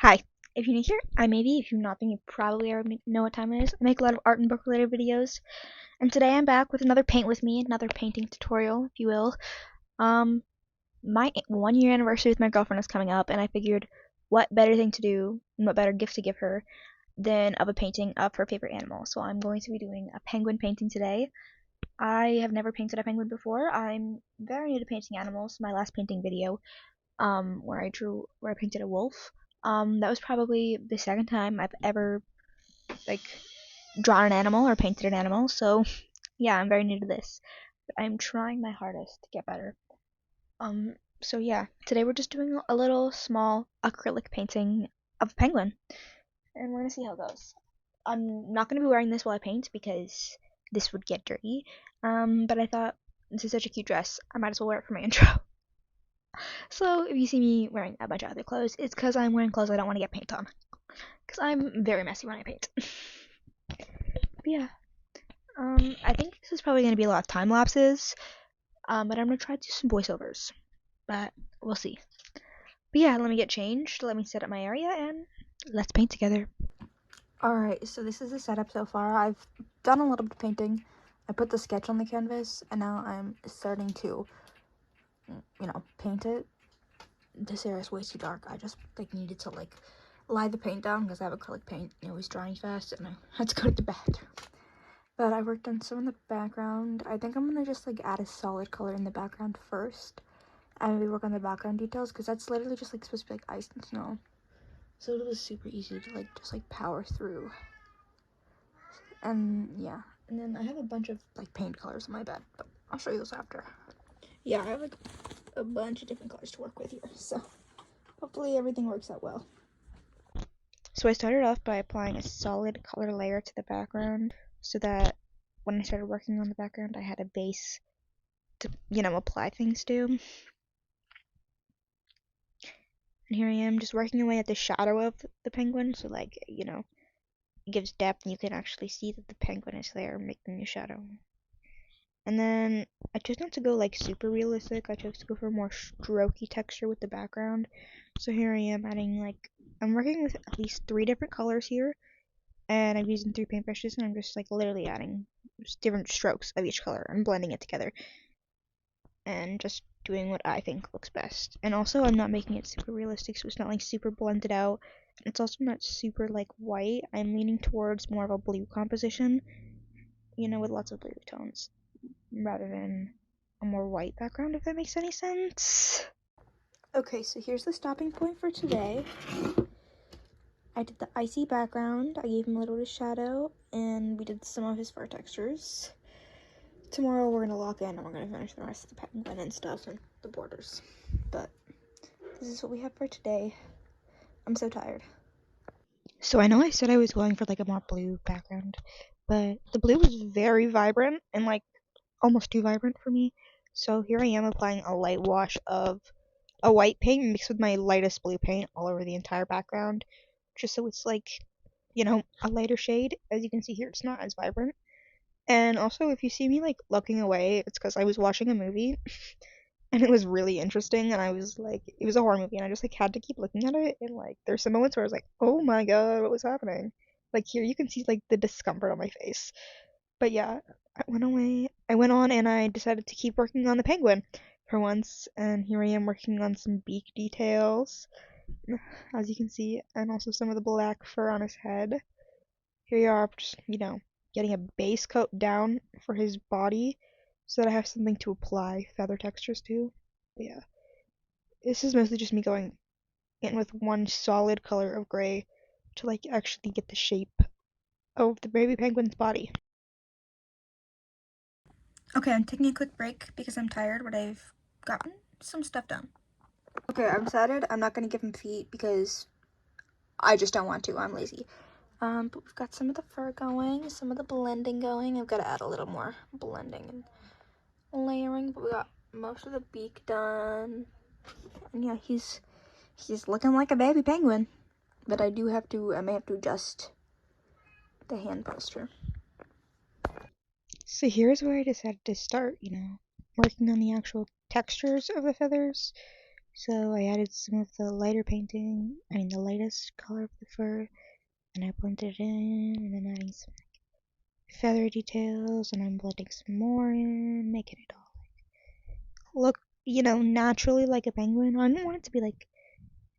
Hi, if you're new here, I'm Maybe. If you're not, then you probably already know what time it is. I make a lot of art and book related videos, and today I'm back with another paint with me, another painting tutorial, if you will. Um, my 1 year anniversary with my girlfriend is coming up, and I figured what better thing to do and what better gift to give her than of a painting of her favorite animal. So I'm going to be doing a penguin painting today. I have never painted a penguin before. I'm very new to painting animals. My last painting video where I painted a wolf. That was probably the second time I've ever like drawn an animal or painted an animal. So yeah, I'm very new to this, but I'm trying my hardest to get better. So yeah, today we're just doing a little small acrylic painting of a penguin, and we're gonna see how it goes. I'm not gonna be wearing this while I paint because this would get dirty. But I thought this is such a cute dress, I might as well wear it for my intro. So if you see me wearing a bunch of other clothes, it's because I'm wearing clothes I don't want to get paint on. Because I'm very messy when I paint. But yeah, I think this is probably going to be a lot of time lapses. But I'm going to try to do some voiceovers. But we'll see. But yeah, let me get changed. Let me set up my area and let's paint together. Alright, so this is the setup so far. I've done a little bit of painting. I put the sketch on the canvas and now I'm starting to, paint it. This area is way too dark. I just needed to lie the paint down because I have acrylic paint. It was drying fast and I had to go to the bathroom. But I worked on some in the background. I think I'm gonna just add a solid color in the background first, and maybe work on the background details because that's literally just supposed to be ice and snow. So it was super easy to just power through. And yeah, and then I have a bunch of paint colors on my bed, but I'll show you those after. Yeah, I have a bunch of different colors to work with here, so hopefully everything works out well. So I started off by applying a solid color layer to the background so that when I started working on the background I had a base to, apply things to. And here I am just working away at the shadow of the penguin, so it gives depth and you can actually see that the penguin is there making a shadow. And then I chose not to go super realistic. I chose to go for a more strokey texture with the background. So here I am adding I'm working with at least 3 different colors here, and I'm using 3 paintbrushes, and I'm just literally adding just different strokes of each color and blending it together and just doing what I think looks best. And also I'm not making it super realistic, so it's not super blended out, and it's also not super white. I'm leaning towards more of a blue composition, with lots of blue tones rather than a more white background, if that makes any sense. Okay, so here's the stopping point for today. I did the icy background, I gave him a little bit of shadow, and we did some of his fur textures. Tomorrow we're gonna lock in and we're gonna finish the rest of the penguin and stuff and the borders. But this is what we have for today. I'm so tired. So I know I said I was going for a more blue background, but the blue was very vibrant and almost too vibrant for me. So here I am applying a light wash of a white paint mixed with my lightest blue paint all over the entire background, just so it's a lighter shade. As you can see here, it's not as vibrant. And also, if you see me looking away, it's because I was watching a movie and it was really interesting, and I was it was a horror movie, and I just had to keep looking at it, and there's some moments where I was oh my god, what was happening? Here you can see the discomfort on my face. But yeah, I went away. I went on and I decided to keep working on the penguin for once, and here I am working on some beak details, as you can see, and also some of the black fur on his head. Here you are, just, getting a base coat down for his body so that I have something to apply feather textures to. But yeah, this is mostly just me going in with one solid color of gray to actually get the shape of the baby penguin's body. Okay, I'm taking a quick break because I'm tired, but I've gotten some stuff done. Okay, I've decided I'm not going to give him feet because I just don't want to. I'm lazy. But we've got some of the fur going, some of the blending going. I've got to add a little more blending and layering, but we got most of the beak done. And yeah, he's looking like a baby penguin. But I may have to adjust the hand posture. So here's where I decided to start, working on the actual textures of the feathers. So I added some of the lighter painting, the lightest color of the fur, and I blended it in, and then adding some feather details, and I'm blending some more in, making it all look, naturally like a penguin. I didn't want it to be like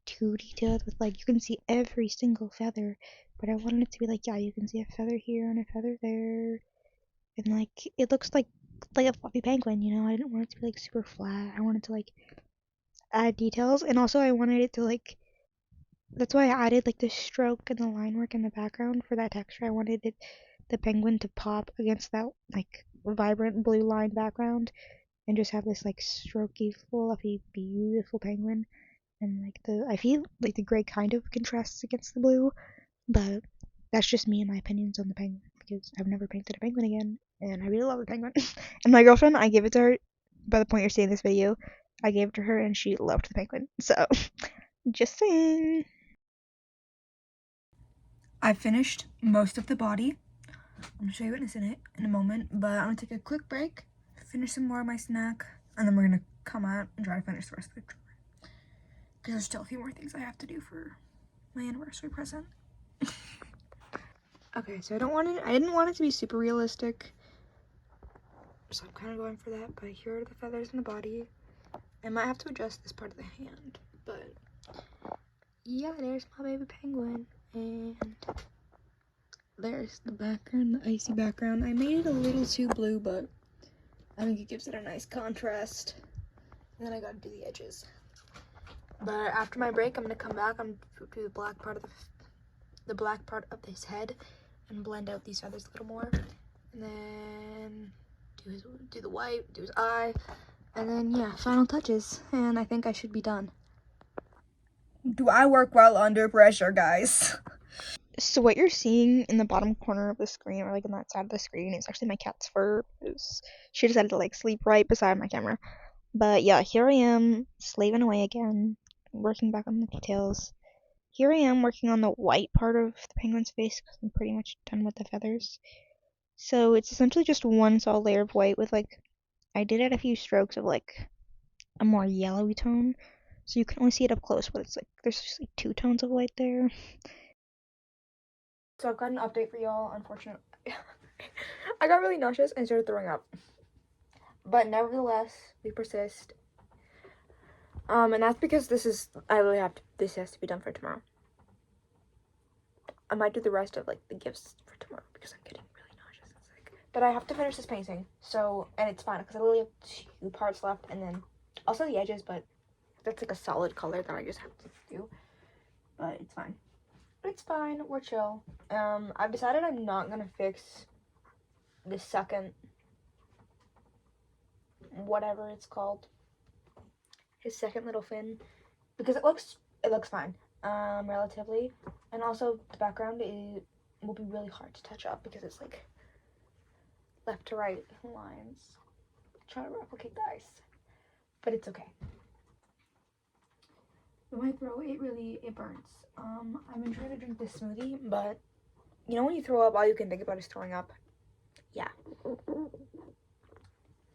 too detailed with like you can see every single feather, but I wanted it to be like, yeah, you can see a feather here and a feather there, and like it looks like a fluffy penguin. I didn't want it to be like super flat. I wanted to like add details, and also I wanted it to like. That's why I added like the stroke and the line work in the background for that texture. I wanted the penguin to pop against that like vibrant blue line background and just have this like strokey, fluffy, beautiful penguin. And like I feel like the gray kind of contrasts against the blue, but that's just me and my opinions on the penguin because I've never painted a penguin again, and I really love the penguin. And my girlfriend, I gave it to her. By the point you're seeing this video, I gave it to her, and she loved the penguin. So, just saying. I finished most of the body. I'm gonna show you what's in it in a moment, but I'm gonna take a quick break, finish some more of my snack, and then we're gonna come out and try to finish the rest of the drawing. Because there's still a few more things I have to do for my anniversary present. Okay, so I didn't want it to be super realistic, so I'm kind of going for that. But here are the feathers in the body. I might have to adjust this part of the hand, but yeah, there's my baby penguin, and there's the background, the icy background. I made it a little too blue, but I think it gives it a nice contrast. And then I gotta do the edges. But after my break, I'm gonna come back. I'm gonna do the black part of his head, and blend out these feathers a little more. And then do the white, do his eye, and then yeah, final touches. And I think I should be done. Do I work well under pressure, guys? So what you're seeing in the bottom corner of the screen, or like on that side of the screen, is actually my cat's fur. She decided to like sleep right beside my camera. But yeah, here I am slaving away again, working back on the details. Here I am working on the white part of the penguin's face because I'm pretty much done with the feathers. So it's essentially just one solid layer of white with like, I did add a few strokes of like a more yellowy tone. So you can only see it up close, but it's like, there's just like two tones of white there. So I've got an update for y'all, unfortunately. I got really nauseous and started throwing up. But nevertheless, we persist. And that's because this has to be done for tomorrow. I might do the rest of like the gifts for tomorrow because I'm getting really nauseous and sick. But I have to finish this painting, and it's fine because I only have 2 parts left, and then also the edges, but that's like a solid color that I just have to do. But it's fine. It's fine, we're chill. I've decided I'm not gonna fix the second, whatever it's called, his second little fin, because it looks fine, relatively, and also the background will be really hard to touch up because it's like left to right lines. Try to replicate the ice, but it's okay. With my throat, it burns. I've been trying to drink this smoothie, but when you throw up, all you can think about is throwing up. Yeah.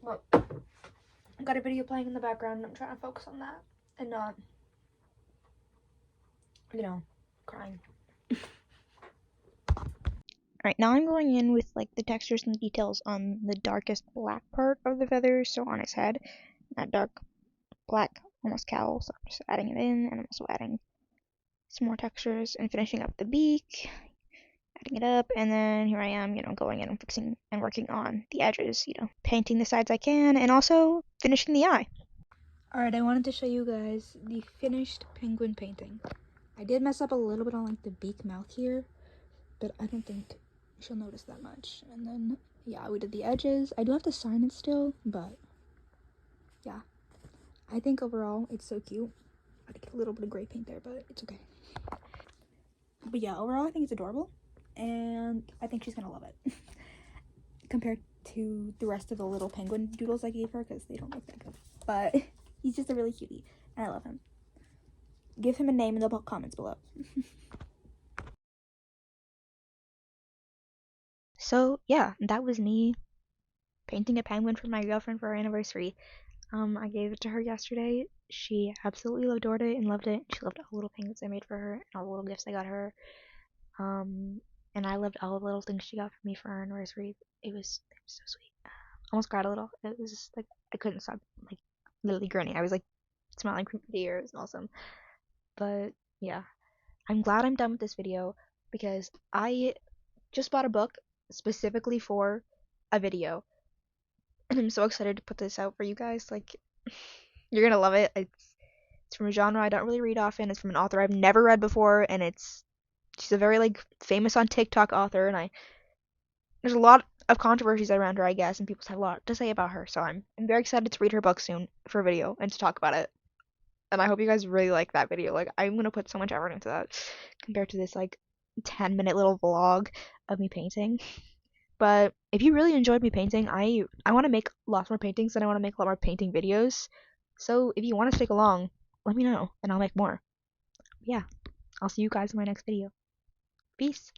Well, I've got a video playing in the background, and I'm trying to focus on that and not, crying. Alright, now I'm going in with like the textures and details on the darkest black part of the feathers, so on his head. That dark black, almost cowl, so I'm just adding it in, and I'm also adding some more textures and finishing up the beak, adding it up, and then here I am, going in and fixing and working on the edges, painting the sides I can, and also finishing the eye. Alright, I wanted to show you guys the finished penguin painting. I did mess up a little bit on like the beak mouth here, but I don't think she'll notice that much. And then, yeah, we did the edges. I do have to sign it still, but yeah. I think overall it's so cute. I had to get a little bit of gray paint there, but it's okay. But yeah, overall I think it's adorable, and I think she's gonna love it. Compared to the rest of the little penguin doodles I gave her, because they don't look that good. But he's just a really cutie, and I love him. Give him a name in the comments below. So yeah, that was me painting a penguin for my girlfriend for our anniversary. I gave it to her yesterday. She absolutely adored it and loved it. She loved all the little things I made for her and all the little gifts I got her. Um, and I loved all the little things she got for me for our anniversary. It was so sweet. Almost cried a little. It was just like I couldn't stop like literally grinning. I was like smiling from ear to ear. It was awesome. But yeah, I'm glad I'm done with this video because I just bought a book specifically for a video, and I'm so excited to put this out for you guys. Like, you're gonna love it. It's from a genre I don't really read often. It's from an author I've never read before, and she's a very like famous on TikTok author, and I there's a lot of controversies around her, I guess, and people have a lot to say about her. So I'm very excited to read her book soon for a video and to talk about it. And I hope you guys really like that video. Like, I'm gonna put so much effort into that compared to this like 10-minute little vlog of me painting. But if you really enjoyed me painting, I want to make lots more paintings and I want to make a lot more painting videos. So if you want to stick along, let me know and I'll make more. Yeah, I'll see you guys in my next video. Peace.